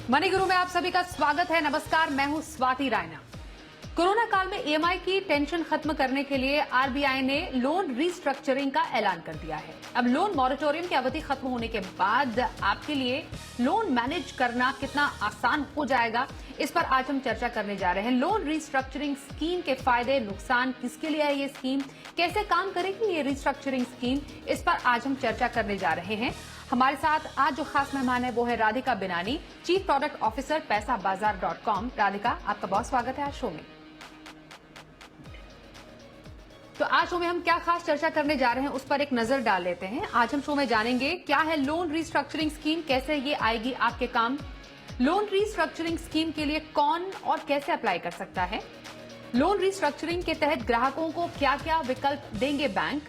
Money गुरु में आप सभी का स्वागत है। नमस्कार, मैं हूं स्वाति रायना। कोरोना काल में ईएमआई की टेंशन खत्म करने के लिए आरबीआई ने लोन रीस्ट्रक्चरिंग का ऐलान कर दिया है। अब लोन मॉरेटोरियम की अवधि खत्म होने के बाद आपके लिए लोन मैनेज करना कितना आसान हो जाएगा, इस पर आज हम चर्चा करने जा रहे हैं। लोन रीस्ट्रक्चरिंग स्कीम के फायदे नुकसान, किसके लिए है ये स्कीम, कैसे काम करेगी ये रीस्ट्रक्चरिंग स्कीम, इस पर आज हम चर्चा करने जा रहे हैं। हमारे साथ आज जो खास मेहमान है वो है राधिका बिनानी, चीफ प्रोडक्ट ऑफिसर पैसाबाजार.com। राधिका, आपका बहुत स्वागत है आज शो में। तो आज शो में हम क्या खास चर्चा करने जा रहे हैं उस पर एक नजर डाल लेते हैं। आज हम शो में जानेंगे क्या है लोन रीस्ट्रक्चरिंग स्कीम, कैसे ये आएगी आपके काम, लोन रीस्ट्रक्चरिंग स्कीम के लिए कौन और कैसे अप्लाई कर सकता है, लोन रीस्ट्रक्चरिंग के तहत ग्राहकों को क्या क्या विकल्प देंगे बैंक,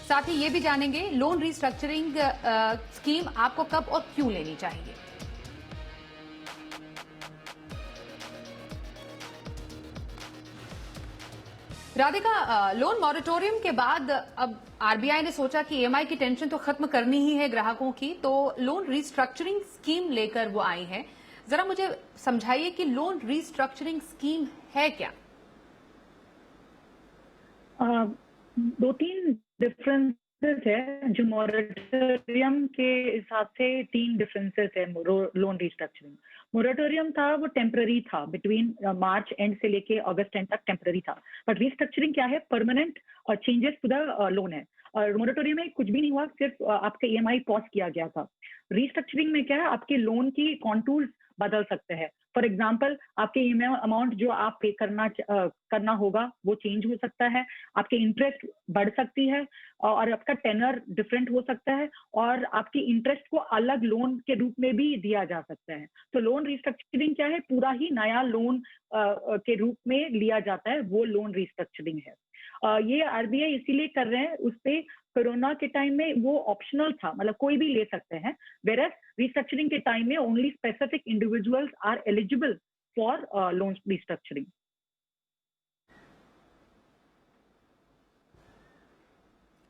साथ ही ये भी जानेंगे लोन रीस्ट्रक्चरिंग स्कीम आपको कब और क्यों लेनी चाहिए। राधिका, लोन मॉरेटोरियम के बाद अब आरबीआई ने सोचा कि ईएमआई की टेंशन तो खत्म करनी ही है ग्राहकों की, तो लोन रीस्ट्रक्चरिंग स्कीम लेकर वो आई है। जरा मुझे समझाइए कि लोन रीस्ट्रक्चरिंग स्कीम है क्या? दो तीन डिफरेंसेस है जो मोरेटोरियम के हिसाब से तीन डिफरेंसेस है। लोन रिस्ट्रक्चरिंग मोरेटोरियम था, वो टेम्पररी था, बिटवीन मार्च एंड से लेके अगस्त एंड तक टेम्पररी था। बट रिस्ट्रक्चरिंग क्या है? Permanent changes to the loan है। और मोरेटोरियम में कुछ भी नहीं हुआ, सिर्फ आपका ईएमआई पॉज किया गया था। रिस्ट्रक्चरिंग में क्या है? आपके लोन की कॉन्टूर्स बदल सकते हैं। फॉर एग्जाम्पल, आपके ईएमआई अमाउंट जो आप पे करना होगा वो चेंज हो सकता है, आपके इंटरेस्ट बढ़ सकती है और आपका टेनर डिफरेंट हो सकता है, और आपकी इंटरेस्ट को अलग लोन के रूप में भी दिया जा सकता है। तो लोन रिस्ट्रक्चरिंग क्या है? पूरा ही नया लोन के रूप में लिया जाता है, वो लोन रिस्ट्रक्चरिंग है। ये आरबीआई इसीलिए कर रहे हैं, उस पे कोरोना के टाइम में वो ऑप्शनल था, मतलब कोई भी ले सकते हैं। वेरएस रिस्ट्रक्चरिंग के टाइम में only specific individuals are eligible for loan restructuring.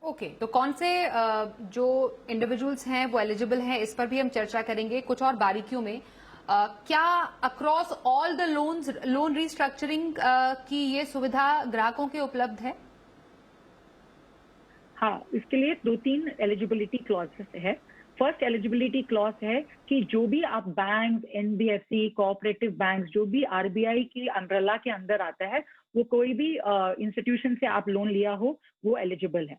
Okay, तो कौन से जो इंडिविजुअल्स हैं वो एलिजिबल हैं, इस पर भी हम चर्चा करेंगे कुछ और बारीकियों में। क्या across all the loans loan restructuring की ये सुविधा ग्राहकों के उपलब्ध है? हाँ, इसके लिए दो तीन एलिजिबिलिटी क्लॉजेस है। फर्स्ट एलिजिबिलिटी क्लॉज है कि जो भी आप बैंक, एनबीएफसी, कोऑपरेटिव बैंक, जो भी आरबीआई की अम्ब्रेला के अंदर आता है, वो कोई भी इंस्टीट्यूशन से आप लोन लिया हो वो एलिजिबल है।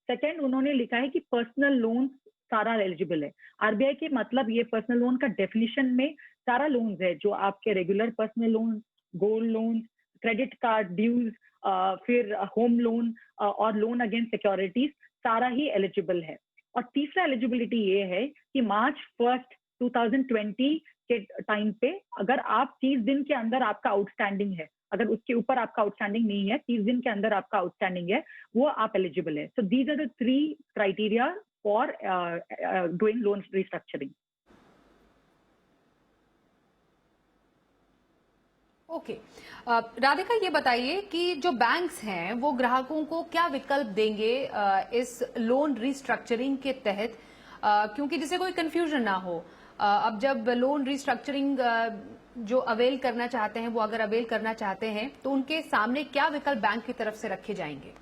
सेकेंड, उन्होंने लिखा है कि पर्सनल लोन सारा एलिजिबल है। आरबीआई के मतलब ये पर्सनल लोन का डेफिनेशन में सारा लोन्स है, जो आपके regular personal loan, gold loan, credit card dues, फिर होम लोन और लोन अगेंस्ट सिक्योरिटीज, सारा ही एलिजिबल है। और तीसरा एलिजिबिलिटी ये है कि मार्च 1 2020 के टाइम पे अगर आप 30 दिन के अंदर आपका आउटस्टैंडिंग है, अगर उसके ऊपर आपका आउटस्टैंडिंग नहीं है, 30 दिन के अंदर आपका आउटस्टैंडिंग है, वो आप एलिजिबल है। So these are the 3 criteria for doing loan restructuring. Okay, Radhika, ये बताइए कि जो बैंक्स हैं वो ग्राहकों को क्या विकल्प देंगे इस लोन रिस्ट्रक्चरिंग के तहत, क्योंकि जिससे कोई कंफ्यूजन ना हो। अब जब लोन रिस्ट्रक्चरिंग जो अवेल करना चाहते हैं, वो अगर अवेल करना चाहते हैं तो उनके सामने क्या विकल्प बैंक की तरफ से रखे जाएंगे?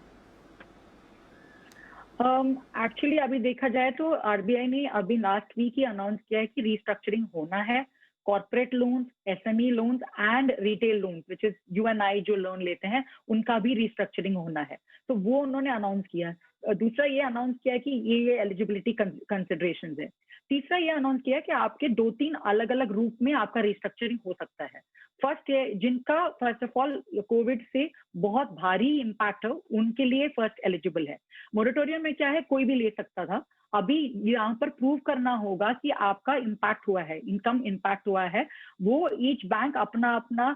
एक्चुअली अभी देखा जाए तो आरबीआई ने अभी लास्ट वीक ही अनाउंस किया है कि रिस्ट्रक्चरिंग होना है। Corporate loans, SME loans and retail loans, which is you and I जो लोन लेते हैं, उनका भी रिस्ट्रक्चरिंग होना है। तो वो उन्होंने अनाउंस किया। दूसरा ये अनाउंस किया है कि ये एलिजिबिलिटी कंसिडरेशन है। तीसरा ये अनाउंस किया कि आपके 2-3 अलग अलग रूप में आपका रिस्ट्रक्चरिंग हो सकता है। फर्स्ट है जिनका फर्स्ट ऑफ ऑल कोविड से बहुत भारी इम्पैक्ट है, उनके लिए फर्स्ट एलिजिबल है। मोरेटोरियम में क्या है? कोई भी ले सकता था। अभी यहाँ पर प्रूव करना होगा कि आपका इम्पैक्ट हुआ है, इनकम इम्पैक्ट हुआ है। वो ईच बैंक अपना अपना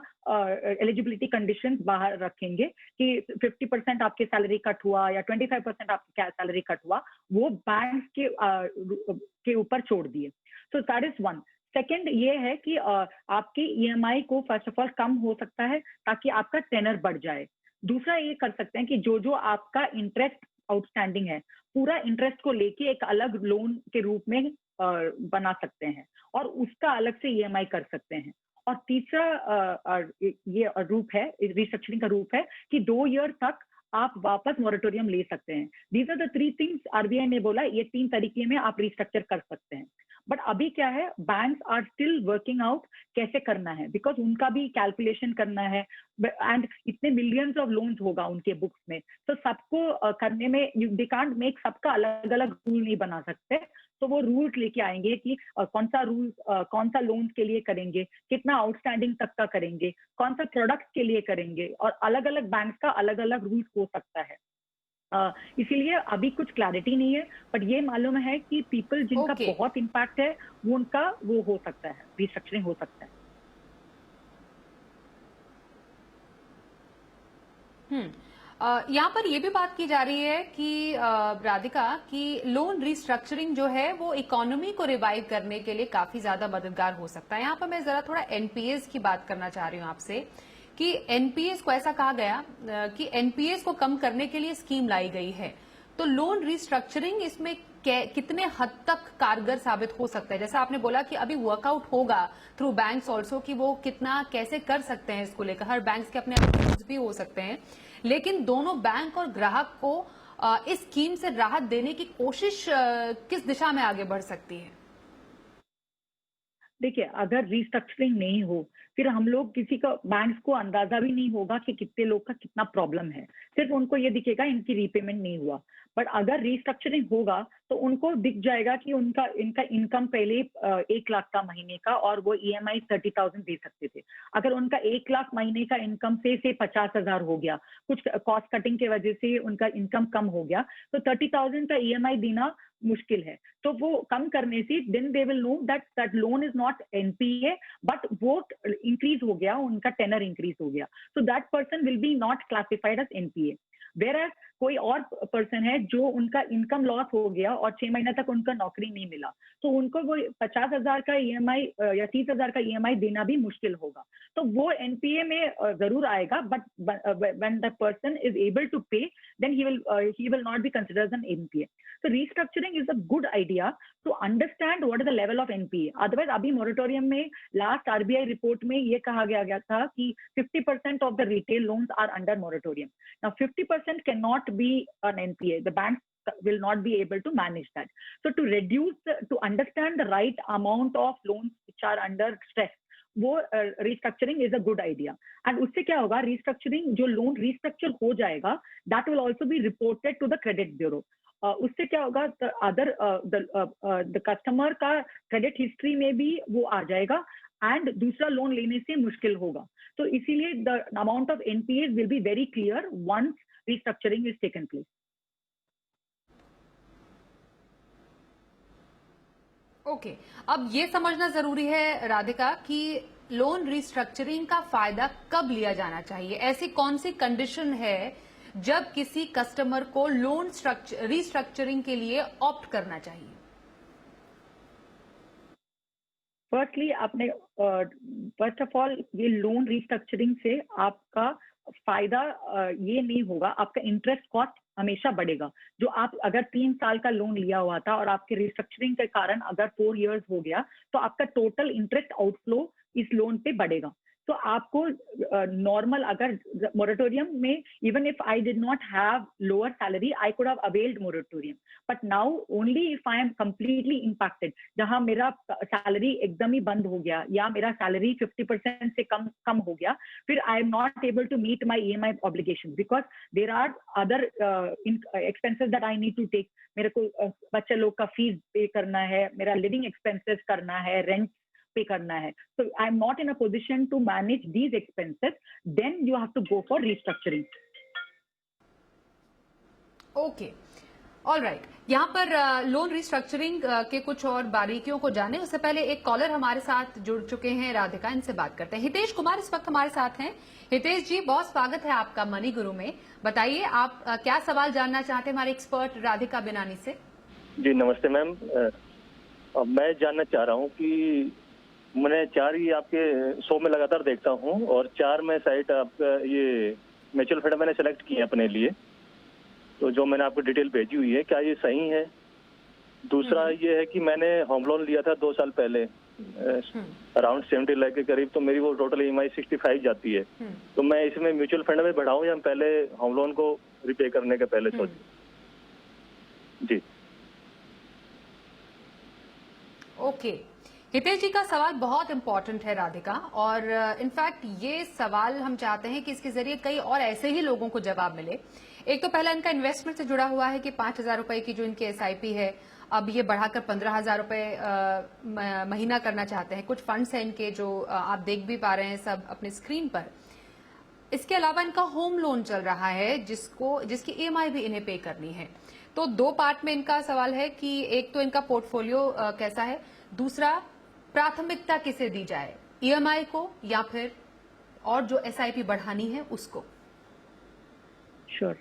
एलिजिबिलिटी कंडीशंस बाहर रखेंगे कि 50% आपके सैलरी कट हुआ या 25% आपकी सैलरी कट हुआ, वो बैंक के ऊपर छोड़ दिए। So that is one. Second ये है कि आपके ईएमआई को फर्स्ट ऑफ ऑल कम हो सकता है ताकि आपका टेनर बढ़ जाए। दूसरा ये कर सकते हैं कि जो जो आपका इंटरेस्ट आउटस्टैंडिंग है, पूरा इंटरेस्ट को लेके एक अलग लोन के रूप में बना सकते हैं और उसका अलग से ईएमआई कर सकते हैं। और तीसरा ये रूप है, रिस्ट्रक्चरिंग का रूप है कि 2 ईयर तक आप वापस मॉरेटोरियम ले सकते हैं। These are the 3 things RBI ने बोला, ये 3 तरीके में आप रिस्ट्रक्चर कर सकते हैं। बट अभी क्या है, banks are still working out कैसे करना है, बिकॉज उनका भी कैलकुलेशन करना है एंड इतने मिलियंस ऑफ लोन्स होगा उनके बुक्स में, तो सबको करने में दे कांट मेक सबका अलग अलग रूल नहीं बना सकते। तो वो रूल्स लेके आएंगे कि कौन सा लोन्स के लिए करेंगे, कितना आउटस्टैंडिंग तक का करेंगे, कौन सा प्रोडक्ट्स के लिए करेंगे, और अलग अलग बैंक्स का अलग अलग रूल्स हो सकता है। इसीलिए अभी कुछ क्लैरिटी नहीं है, बट ये मालूम है कि पीपल जिनका बहुत इम्पैक्ट है वो हो सकता है, रिस्ट्रक्चरिंग हो सकता है। यहाँ पर यह भी बात की जा रही है कि राधिका कि लोन रिस्ट्रक्चरिंग जो है वो इकोनॉमी को रिवाइव करने के लिए काफी ज्यादा मददगार हो सकता है। यहाँ पर मैं जरा थोड़ा एनपीएस की बात करना चाह रही हूँ आपसे कि एनपीएस को ऐसा कहा गया कि एनपीएस को कम करने के लिए स्कीम लाई गई है, तो लोन रिस्ट्रक्चरिंग इसमें कितने हद तक कारगर साबित हो सकता है? जैसा आपने बोला कि अभी वर्कआउट होगा थ्रू बैंक्स ऑल्सो कि वो कितना कैसे कर सकते हैं इसको लेकर, हर बैंक के अपने रूल्स भी हो सकते हैं, लेकिन दोनों बैंक और ग्राहक को इस स्कीम से राहत देने की कोशिश किस दिशा में आगे बढ़ सकती है? देखिए, अगर रिस्ट्रक्चरिंग नहीं हो, फिर हम लोग किसी का बैंक्स को अंदाजा भी नहीं होगा कि कितने लोग का कितना प्रॉब्लम है। सिर्फ उनको ये दिखेगा इनकी रीपेमेंट नहीं हुआ। बट अगर रिस्ट्रक्चरिंग होगा तो उनको दिख जाएगा कि इनका इनकम पहले 1 लाख का महीने का, और वो ईएमआई 30,000 दे सकते थे। अगर उनका 1 लाख महीने का इनकम से 50,000 हो गया, कुछ कॉस्ट कटिंग की वजह से उनका इनकम कम हो गया, तो 30,000 का ईएमआई देना मुश्किल है। तो वो कम करने से then they will know that loan is not NPA, but वो इंक्रीज हो गया, उनका टेनर इंक्रीज हो गया, so that person will be not classified as NPA। whereas कोई और पर्सन है जो उनका इनकम लॉस हो गया और 6 महीने तक उनका नौकरी नहीं मिला, तो उनको वो 50,000 का ईएमआई या 30,000 का ईएमआई देना भी मुश्किल होगा। तो वो एनपीए में जरूर आएगा, but when the person is able to pay, then he will not be considered as an NPA। So restructuring is a good idea to understand what is the level of NPA। Otherwise अभी moratorium में last RBI report में ये कहा गया था कि 50% of the retail loans are under moratorium। Now 50% cannot be an NPA। The banks will not be able to manage that। So to understand the right amount of loans which are under stress, वो restructuring is a good idea. And उससे क्या होगा, restructuring जो loan restructure हो जाएगा, that will also be reported to the credit bureau. उससे क्या होगा, द कस्टमर का क्रेडिट हिस्ट्री में भी वो आ जाएगा एंड दूसरा लोन लेने से मुश्किल होगा। तो इसीलिए the amount of NPA will be very clear once restructuring is taken place. Okay, अब ये समझना जरूरी है राधिका कि लोन रिस्ट्रक्चरिंग का फायदा कब लिया जाना चाहिए। ऐसी कौन सी कंडीशन है जब किसी कस्टमर को लोन रिस्ट्रक्चरिंग के लिए ऑप्ट करना चाहिए? फर्स्टली आपने फर्स्ट ऑफ ऑल ये लोन रिस्ट्रक्चरिंग से आपका फायदा ये नहीं होगा, आपका इंटरेस्ट कॉस्ट हमेशा बढ़ेगा। जो आप अगर 3 साल का लोन लिया हुआ था और आपके रिस्ट्रक्चरिंग के कारण अगर 4 इयर्स हो गया, तो आपका टोटल इंटरेस्ट आउटफ्लो इस लोन पे बढ़ेगा। तो आपको नॉर्मल अगर मोरेटोरियम में, even if I did not have lower salary, I could have availed moratorium, but now only if I am completely impacted, जहां मेरा सैलरी एकदम ही बंद हो गया या मेरा सैलरी 50% से कम हो गया, फिर I am not able to meet my EMI obligation because there are other expenses that I need to take. मेरे को बच्चे लोग का फीस पे करना है, मेरा लिविंग एक्सपेंसेस करना है, रेंट पे करना है। So I am not in a position to manage these expenses, then you have to go for restructuring। Okay, alright. यहाँ पर लोन रिस्ट्रक्चरिंग के कुछ और बारीकियों को जाने उससे पहले एक कॉलर हमारे साथ जुड़ चुके हैं राधिका, इनसे बात करते हैं। हितेश कुमार इस वक्त हमारे साथ हैं। हितेश जी, बहुत स्वागत है आपका मनी गुरु में। बताइए आप क्या सवाल जानना चाहते हैं हमारे एक्सपर्ट राधिका बिनानी से? जी नमस्ते मैम। मैं जानना चाह रहा हूँ कि मैंने 4 ही आपके शो में लगातार देखता हूँ और 4 में साइट आपका ये म्यूचुअल फंड मैंने सेलेक्ट किया अपने लिए, तो जो मैंने आपको डिटेल भेजी हुई है, क्या ये सही है? दूसरा ये है कि मैंने होम लोन लिया था 2 साल पहले अराउंड 70 लाख के करीब, तो मेरी वो टोटल EMI 65 जाती है। तो मैं इसमें म्यूचुअल फंड में बढ़ाऊं या पहले होम लोन को रिपे करने के पहले सोचूं? जी ओके, हितेश जी का सवाल बहुत इंपॉर्टेंट है राधिका, और इनफैक्ट ये सवाल हम चाहते हैं कि इसके जरिए कई और ऐसे ही लोगों को जवाब मिले। एक तो पहला इनका इन्वेस्टमेंट से जुड़ा हुआ है कि 5,000 रुपए की जो इनकी SIP है अब ये बढ़ाकर 15,000 रुपए महीना करना चाहते हैं। कुछ फंड्स हैं इनके जो आप देख भी पा रहे हैं सब अपने स्क्रीन पर। इसके अलावा इनका होम लोन चल रहा है जिसकी EMI भी इन्हें पे करनी है। तो 2 पार्ट में इनका सवाल है कि एक तो इनका पोर्टफोलियो कैसा है, दूसरा प्राथमिकता किसे दी जाए, EMI को या फिर और जो SIP बढ़ानी है उसको। श्योर।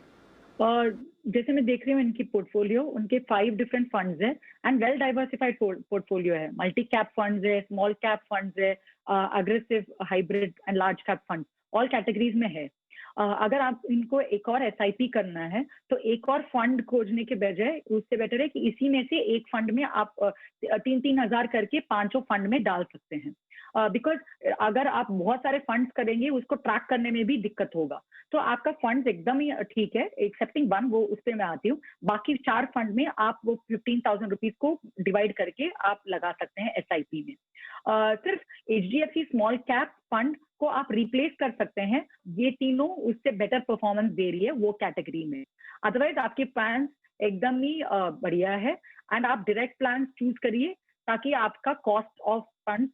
और जैसे मैं देख रही हूँ इनकी पोर्टफोलियो, उनके 5 डिफरेंट फंड्स है एंड वेल डाइवर्सिफाइड पोर्टफोलियो है। मल्टी कैप फंड्स है, स्मॉल कैप फंड्स है, aggressive, hybrid and large cap funds, all categories में है। अगर आप इनको एक और SIP करना है तो एक और फंड खोजने के बजाय उससे बेटर है कि इसी में से एक फंड में आप 3-3 हजार करके 5 फंड में डाल सकते हैं। बिकॉज अगर आप बहुत सारे फंड्स करेंगे उसको ट्रैक करने में भी दिक्कत होगा। तो आपका फंड्स एकदम ही ठीक है, एक्सेप्टिंग 1, वो उस पर मैं आती हूँ। बाकी 4 फंड में आप वो 15,000 रुपीज को डिवाइड करके आप लगा सकते हैं SIP में। सिर्फ HDFC स्मॉल कैप फंड को आप रिप्लेस कर सकते हैं, ये तीनों उससे बेटर परफॉर्मेंस दे रही है वो कैटेगरी में। अदरवाइज आपके प्लान एकदम ही बढ़िया है एंड आप डायरेक्ट प्लान चूज करिए ताकि आपका कॉस्ट ऑफ फंड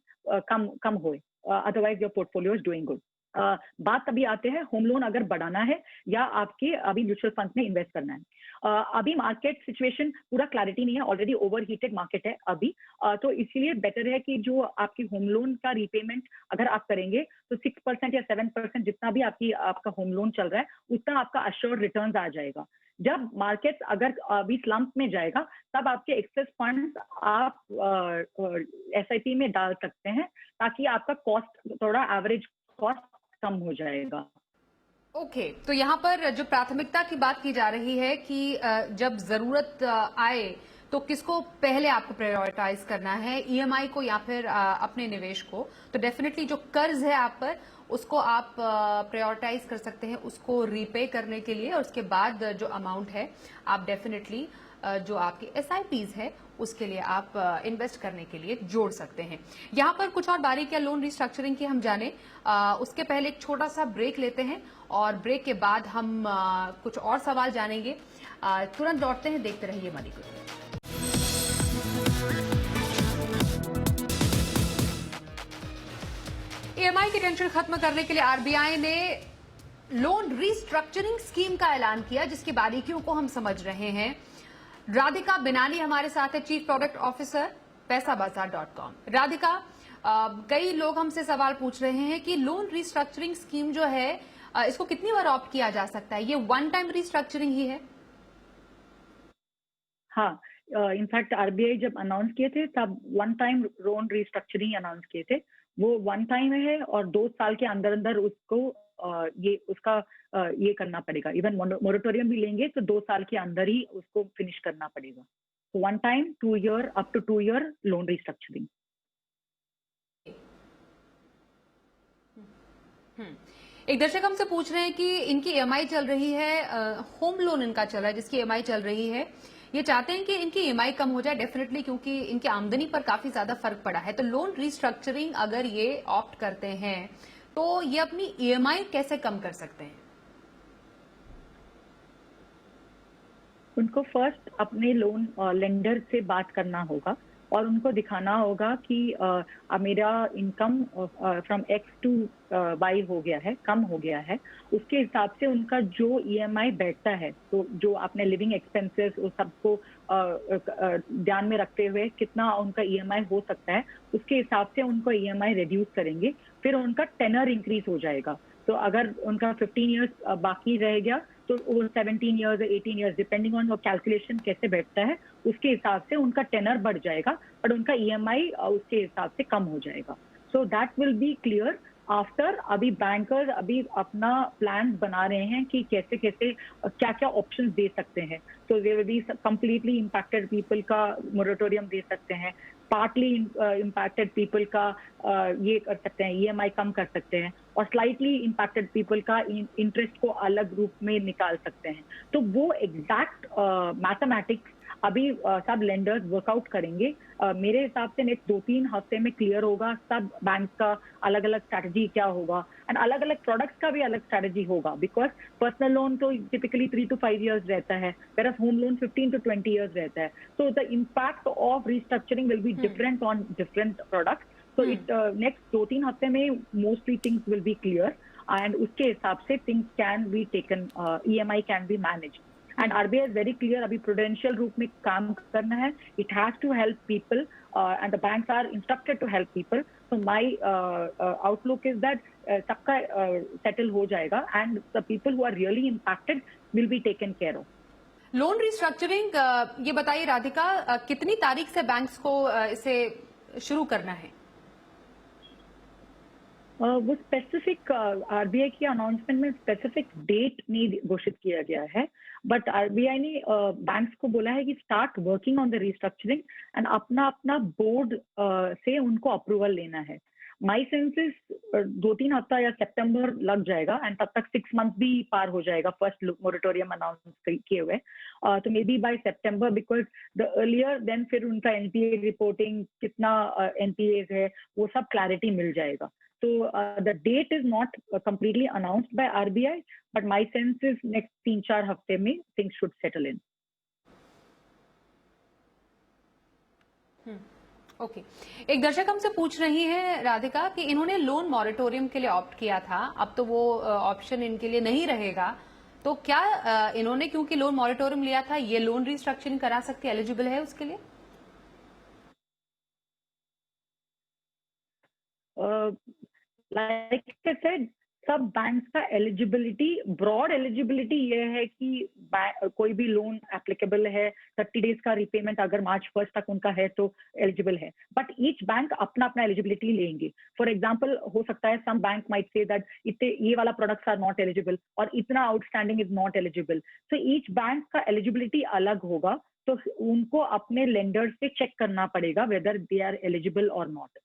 कम हो। Otherwise your portfolio is doing good. बात तभी आते हैं होम लोन अगर बढ़ाना है या आपके अभी म्यूचुअल फंड में इन्वेस्ट करना है। अभी मार्केट सिचुएशन पूरा क्लैरिटी नहीं है, ऑलरेडी ओवरहीटेड मार्केट है अभी। तो इसीलिए बेटर है कि जो आपकी होम लोन का रीपेमेंट अगर आप करेंगे तो 6% या 7% जितना भी आपका होम लोन चल रहा है उतना आपका अश्योर्ड रिटर्न्स आ जाएगा। जब मार्केट अगर अभी स्लम्प में जाएगा तब आपके एक्सेस फंड्स आप SIP में डाल सकते हैं ताकि आपका कॉस्ट थोड़ा एवरेज कॉस्ट कम हो जाएगा। ओके, तो यहाँ पर जो प्राथमिकता की बात की जा रही है कि जब जरूरत आए तो किसको पहले आपको प्रायोरिटाइज करना है, EMI को या फिर अपने निवेश को। तो डेफिनेटली जो कर्ज है आप पर उसको आप प्रायोरिटाइज कर सकते हैं उसको रीपे करने के लिए, और उसके बाद जो अमाउंट है आप डेफिनेटली जो आपकी SIPs है उसके लिए आप इन्वेस्ट करने के लिए जोड़ सकते हैं। यहाँ पर कुछ और बारीकियां लोन रिस्ट्रक्चरिंग की हम जाने, उसके पहले एक छोटा सा ब्रेक लेते हैं और ब्रेक के बाद हम कुछ और सवाल जानेंगे। तुरंत लौटते हैं, देखते रहिए मनी गुड। EMI की टेंशन खत्म करने के लिए RBI ने लोन रिस्ट्रक्चरिंग स्कीम का ऐलान किया जिसकी बारीकियों को हम समझ रहे हैं। राधिका बिनानी हमारे साथ है, चीफ प्रोडक्ट ऑफिसर पैसाबाजार.com। राधिका, कई लोग हमसे सवाल पूछ रहे हैं कि लोन रिस्ट्रक्चरिंग स्कीम जो है इसको कितनी बार ऑप्ट किया जा सकता है, ये वन टाइम रिस्ट्रक्चरिंग ही है? हाँ, इनफैक्ट RBI जब अनाउंस किए थे तब one time loan restructuring announce किए थे। वो वन टाइम है और 2 साल के अंदर अंदर उसको ये करना पड़ेगा। इवन मोरेटोरियम भी लेंगे तो 2 साल के अंदर ही उसको फिनिश करना पड़ेगा। तो one time 2 year up to 2 year loan restructuring. एक दर्शक हमसे पूछ रहे हैं कि इनकी EMI चल रही है, होम लोन इनका चल रहा है जिसकी EMI चल रही है, ये चाहते हैं कि इनकी EMI कम हो जाए डेफिनेटली क्योंकि इनकी आमदनी पर काफी ज्यादा फर्क पड़ा है। तो लोन रिस्ट्रक्चरिंग अगर ये ऑप्ट करते हैं तो ये अपनी EMI कैसे कम कर सकते हैं? उनको फर्स्ट अपने लोन लेंडर से बात करना होगा और उनको दिखाना होगा कि मेरा income from X to Y हो गया है, कम हो गया है। उसके हिसाब से उनका जो EMI बैठता है, तो जो आपने लिविंग एक्सपेंसेस उस सबको ध्यान में रखते हुए कितना उनका EMI हो सकता है, उसके हिसाब से उनको EMI रिड्यूस करेंगे। फिर उनका टेनर इंक्रीज हो जाएगा। तो अगर उनका 15 इयर्स बाकी रह गया तो वो 17 इयर्स 18 इयर्स डिपेंडिंग ऑन वो कैलकुलेशन कैसे बैठता है उसके हिसाब से उनका टेनर बढ़ जाएगा, पर उनका EMI उसके हिसाब से कम हो जाएगा। So that will be clear after अभी बैंकर्स अभी अपना प्लान बना रहे हैं कि कैसे कैसे क्या क्या ऑप्शंस दे सकते हैं। तो they will be completely impacted people का मोरेटोरियम दे सकते हैं, पार्टली इम्पैक्टेड पीपल का ये कर सकते हैं, ईएमआई कम कर सकते हैं, और स्लाइटली इम्पैक्टेड पीपल का इंटरेस्ट को अलग रूप में निकाल सकते हैं। तो वो एग्जैक्ट मैथमेटिक्स अभी सब लेंडर्स वर्कआउट करेंगे। मेरे हिसाब से नेक्स्ट 2-3 हफ्ते में क्लियर होगा सब बैंक का अलग अलग स्ट्रैटेजी क्या होगा, एंड अलग अलग प्रोडक्ट्स का भी अलग स्ट्रैटेजी होगा, बिकॉज पर्सनल लोन तो टिपिकली 3 to 5 years रहता है, whereas home loan 15 to 20 years रहता है। So the impact of restructuring will be different on different products. So it next 2-3 हफ्ते में mostly things will be clear, and उसके हिसाब से things can be taken, EMI can be managed. And RBI is very clear, अभी prudential रूप में काम करना है. It has to help people, and the banks are instructed to help people. So my outlook is that सबका settle हो जाएगा, and the people who are really impacted will be taken care of. Loan restructuring, ये बताइए राधिका, कितनी तारीख से banks को इसे शुरू करना है? वो स्पेसिफिक आरबीआई की अनाउंसमेंट में स्पेसिफिक डेट नहीं घोषित किया गया है, बट आरबीआई ने बैंक्स को बोला है कि start working on the restructuring, and अपना अपना बोर्ड से उनको अप्रूवल लेना है। माई सेंस इज 2-3 हफ्ता या सितंबर लग जाएगा, एंड तब तक 6 months भी पार हो जाएगा फर्स्ट मोरेटोरियम अनाउंस किए हुए। तो मे बी बाय सितंबर, बिकॉज द अर्लियर देन फिर उनका एनपीए रिपोर्टिंग कितना एनपीए है वो सब क्लैरिटी मिल जाएगा। So the date is not completely announced by RBI, but my sense is next 3-4 हफ्ते में things should settle in. Okay, एक दर्शक हमसे पूछ रही है राधिका कि इन्होंने लोन मॉरेटोरियम के लिए ऑप्ट किया था, अब तो वो ऑप्शन इनके लिए नहीं रहेगा, तो क्या इन्होंने क्योंकि लोन मॉरेटोरियम लिया था ये लोन रिस्ट्रक्चरिंग करा सकती है, एलिजिबल है उसके लिए? Like I said, सब बैंक्स का एलिजिबिलिटी, ब्रॉड एलिजिबिलिटी ये है कि कोई भी लोन एप्लीकेबल है, 30 days का रिपेमेंट अगर March 1st तक उनका है तो एलिजिबल है, बट ईच बैंक अपना अपना एलिजिबिलिटी लेंगे। फॉर एग्जांपल हो सकता है some bank might say that इतने ये वाला प्रोडक्ट्स आर नॉट एलिजिबल और इतना outstanding is not eligible, so each bank का एलिजिबिलिटी अलग होगा, तो उनको अपने लेंडर से चेक करना पड़ेगा वेदर दे आर एलिजिबल और नॉट।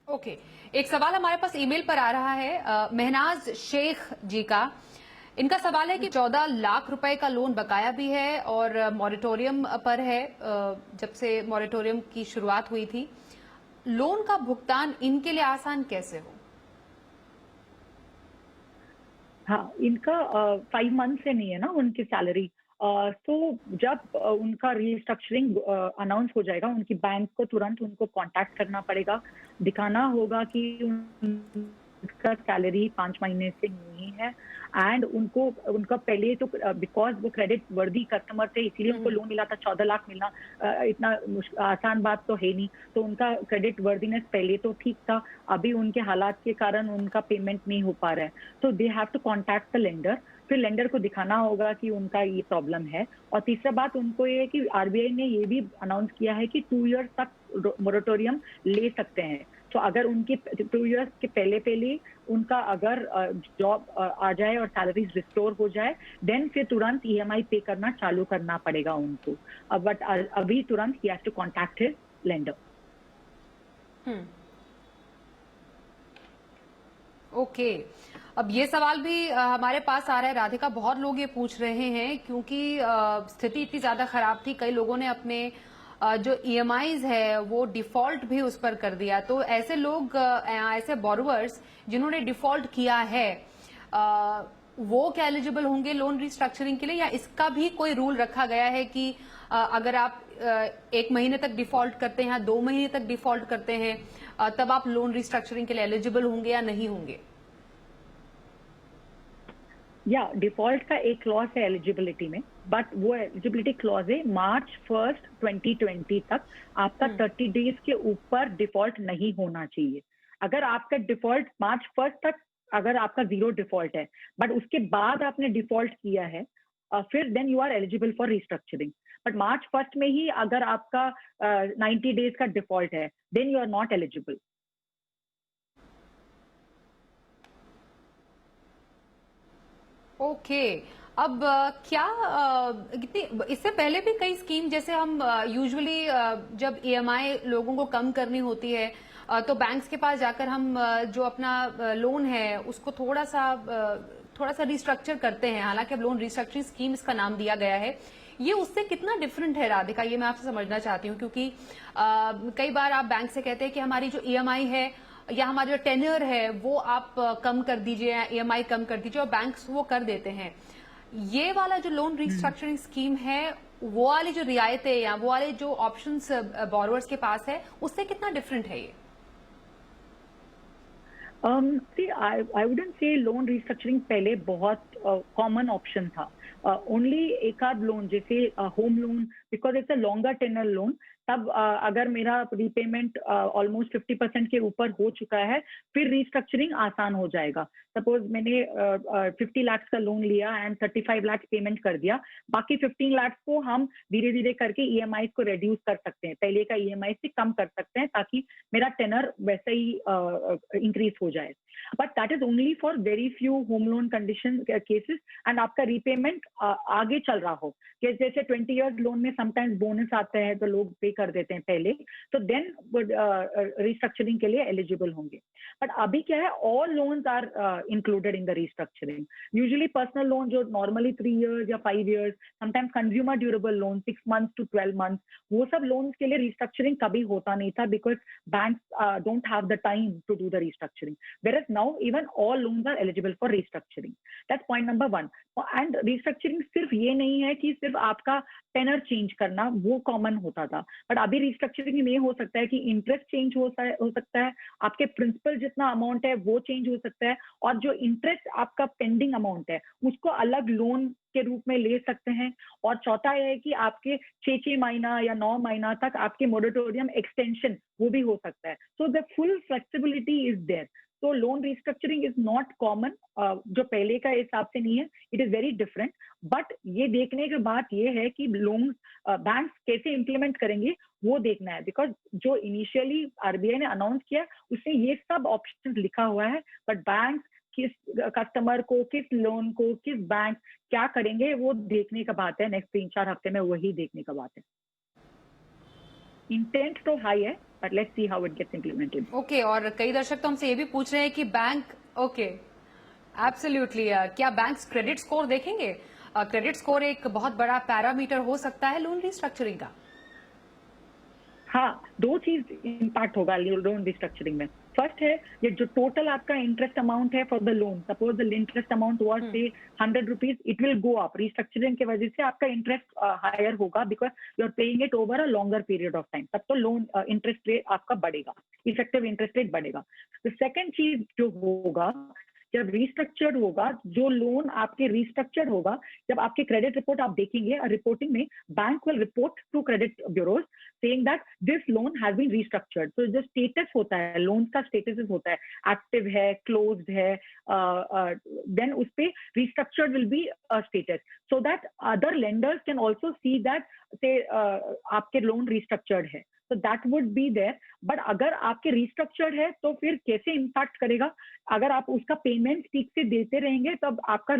ओके, एक सवाल हमारे पास ईमेल पर आ रहा है महनाज शेख जी का। इनका सवाल है कि 14 लाख रुपए का लोन बकाया भी है और मॉरेटोरियम पर है, जब से मॉरेटोरियम की शुरुआत हुई थी, लोन का भुगतान इनके लिए आसान कैसे हो? हाँ, इनका 5 months से नहीं है ना उनकी सैलरी, तो जब उनका रिस्ट्रक्चरिंग अनाउंस हो जाएगा, उनकी बैंक को तुरंत उनको कांटेक्ट करना पड़ेगा, दिखाना होगा कि उनका सैलरी 5 महीने से नहीं है, एंड उनको उनका पहले तो बिकॉज वो क्रेडिट वर्दी कस्टमर थे इसीलिए उनको लोन मिला था, 14 लाख मिलना इतना आसान बात तो है नहीं, तो उनका क्रेडिट वर्दीनेस पहले तो ठीक था, अभी उनके हालात के कारण उनका पेमेंट नहीं हो पा रहा है, तो they have to contact the lender, फिर लेंडर को दिखाना होगा कि उनका ये प्रॉब्लम है। और तीसरा बात उनको ये है कि आरबीआई ने ये भी अनाउंस किया है कि 2 years तक मोरेटोरियम ले सकते हैं, तो अगर उनके 2 years के पहले उनका अगर जॉब आ जाए और सैलरीज रिस्टोर हो जाए, देन फिर तुरंत ईएमआई पे करना चालू करना पड़ेगा उनको, बट अभी तुरंत ही has to contact his lender. Okay, अब ये सवाल भी हमारे पास आ रहा है राधिका, बहुत लोग ये पूछ रहे हैं क्योंकि स्थिति इतनी ज्यादा खराब थी, कई लोगों ने अपने जो ईएमआईज है वो डिफॉल्ट भी उस पर कर दिया, तो ऐसे लोग, ऐसे बोरोवर्स जिन्होंने डिफॉल्ट किया है, वो क्या एलिजिबल होंगे लोन रिस्ट्रक्चरिंग के लिए, या इसका भी कोई रूल रखा गया है कि अगर आप 1 महीने तक डिफॉल्ट करते हैं या 2 महीने तक डिफॉल्ट करते हैं तब आप लोन रिस्ट्रक्चरिंग के लिए एलिजिबल होंगे या नहीं होंगे? या डिफॉल्ट का एक क्लॉज है एलिजिबिलिटी में, बट वो एलिजिबिलिटी क्लॉज है March 1st 2020 तक आपका 30 days के ऊपर डिफॉल्ट नहीं होना चाहिए। अगर आपका डिफॉल्ट March 1st तक अगर आपका 0 डिफॉल्ट है, बट उसके बाद आपने डिफॉल्ट किया है, फिर then you are eligible for restructuring. But March 1 में ही अगर आपका 90 डेज का डिफॉल्ट है, then you are not eligible. Okay. अब क्या इससे पहले भी कई स्कीम, जैसे हम यूजुअली जब ईएमआई लोगों को कम करनी होती है तो बैंक्स के पास जाकर हम जो अपना लोन है उसको थोड़ा सा रिस्ट्रक्चर करते हैं। हालांकि अब लोन रिस्ट्रक्चरिंग स्कीम इसका नाम दिया गया है। ये उससे कितना डिफरेंट है राधिका, ये मैं आपसे समझना चाहती हूँ, क्योंकि कई बार आप बैंक से कहते हैं कि हमारी जो ईएमआई है या हमारा जो टेन्योर है वो आप कम कर दीजिए या ईएमआई कम कर दीजिए, और बैंक्स वो कर देते हैं। ये वाला जो लोन रिस्ट्रक्चरिंग स्कीम है, वो वाली जो रियायतें या वो वाले जो ऑप्शंस बोरोवर्स के पास है, उससे कितना डिफरेंट है ये? See, I wouldn't say loan restructuring पहले बहुत कॉमन ऑप्शन था। ओनली एक आध लोन जैसे home loan, because it's a longer tenor loan, तब अगर मेरा रिपेमेंट ऑलमोस्ट 50% के ऊपर हो चुका है, फिर रिस्ट्रक्चरिंग आसान हो जाएगा। सपोज मैंने 50 लाख का लोन लिया एंड 35 लाख पेमेंट कर दिया, बाकी 15 लाख को हम धीरे धीरे करके ईएमआई को रिड्यूस कर सकते हैं, पहले का ईएमआई से कम कर सकते हैं, ताकि मेरा टेनर वैसे ही इंक्रीज हो जाए। But that is only for very few home loan condition cases, and आपका रिपेमेंट आगे चल रहा हो, कि जैसे 20 इयर्स लोन में समटाइम्स बोनस आता है तो लोग पे कर देते हैं पहले, तो देन रिस्ट्रक्चरिंग के लिए एलिजिबल होंगे। बट अभी क्या है, all loans are included in the restructuring. Usually personal loan जो नॉर्मली 3 इयर्स या 5 years, sometimes consumer durable loan 6 months to 12 months, वो सब लोन्स के लिए रिस्ट्रक्चरिंग कभी होता नहीं था, because banks don't have the time to do the restructuring. Whereas now even all loans are eligible for restructuring. That's point number 1. And restructuring सिर्फ ये नहीं है कि सिर्फ आपका टेनर चेंज करना, वो कॉमन होता था, बट अभी रिस्ट्रक्चरिंग में हो सकता है कि इंटरेस्ट चेंज हो सकता है, आपके प्रिंसिपल जितना अमाउंट है वो चेंज हो सकता है, और जो इंटरेस्ट आपका पेंडिंग अमाउंट है उसको अलग लोन के रूप में ले सकते हैं। और चौथा यह है कि आपके 6 महीना या 9 महीना तक आपके मोरेटोरियम एक्सटेंशन वो भी हो सकता है। So the full flexibility is there. तो loan restructuring is not common, जो पहले का हिसाब से नहीं है, it is very different. But ये देखने की बात ये है कि लोन बैंक्स कैसे इम्प्लीमेंट करेंगे वो देखना है, बिकॉज जो इनिशियली आरबीआई ने अनाउंस किया उसमें ये सब ऑप्शन लिखा हुआ है, बट बैंक किस कस्टमर को, किस लोन को, किस बैंक क्या करेंगे वो देखने का बात है। नेक्स्ट 3-4 हफ्ते में वही देखने का बात है। इंटेंट तो हाई है, but let's see how it gets implemented. Okay, और कई दर्शक तो हमसे ये भी पूछ रहे हैं कि बैंक, ओके एब्सोल्युटली, क्या बैंक्स क्रेडिट स्कोर देखेंगे? क्रेडिट स्कोर एक बहुत बड़ा पैरामीटर हो सकता है लोन रिस्ट्रक्चरिंग का। हाँ, 2 चीज इम्पैक्ट होगा लोन रिस्ट्रक्चरिंग में। फर्स्ट है ये जो टोटल आपका इंटरेस्ट अमाउंट है for the loan, suppose the interest amount was say 100 rupees, it will go up. Restructuring की वजह से आपका इंटरेस्ट हायर होगा, because you are paying it over a longer period of time, तब तो loan interest rate आपका बढ़ेगा, effective interest rate बढ़ेगा। द सेकेंड चीज जो होगा, जब रिस्ट्रक्चर्ड होगा, जो लोन आपके रिस्ट्रक्चर्ड होगा, जब आपके क्रेडिट रिपोर्ट आप देखेंगे, और रिपोर्टिंग में bank will report to credit bureaus saying that this loan has been restructured. तो जो स्टेटस होता है, लोन का स्टेटस होता है, एक्टिव है, क्लोज्ड है, देन उस पे restructured will be status, so that other lenders can also see that say आपके लोन रिस्ट्रक्चर्ड है, तो that would be there. But अगर आपके रिस्ट्रक्चर्ड है तो फिर कैसे इम्पैक्ट करेगा? अगर आप उसका पेमेंट ठीक से देते रहेंगे तब आपका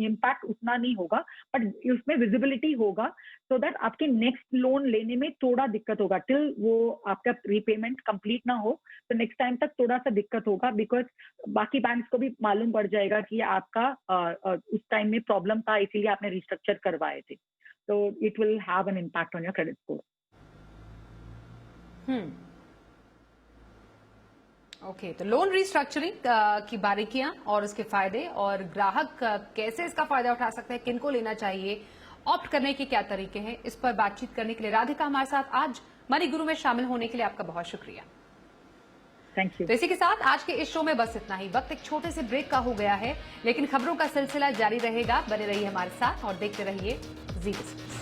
इम्पैक्ट उतना नहीं होगा, बट उसमें विजिबिलिटी होगा, सो दैट आपके नेक्स्ट लोन लेने में थोड़ा दिक्कत होगा, टिल वो आपका रीपेमेंट कंप्लीट ना हो, तो नेक्स्ट टाइम तक थोड़ा सा दिक्कत होगा, बिकॉज बाकी बैंक्स को भी मालूम पड़ जाएगा कि आपका उस टाइम में प्रॉब्लम था, इसीलिए आपने रिस्ट्रक्चर करवाए थे। तो it will have an impact on your credit score. Okay, तो लोन रिस्ट्रक्चरिंग की बारीकियां और उसके फायदे, और ग्राहक कैसे इसका फायदा उठा सकते हैं, किनको लेना चाहिए, ऑप्ट करने के क्या तरीके हैं, इस पर बातचीत करने के लिए राधिका हमारे साथ आज मनी गुरु में शामिल होने के लिए आपका बहुत शुक्रिया। Thank you. तो इसी के साथ आज के इस शो में बस इतना ही। वक्त एक छोटे से ब्रेक का हो गया है, लेकिन खबरों का सिलसिला जारी रहेगा। बने रहिए हमारे साथ और देखते रहिए जी बिजनेस।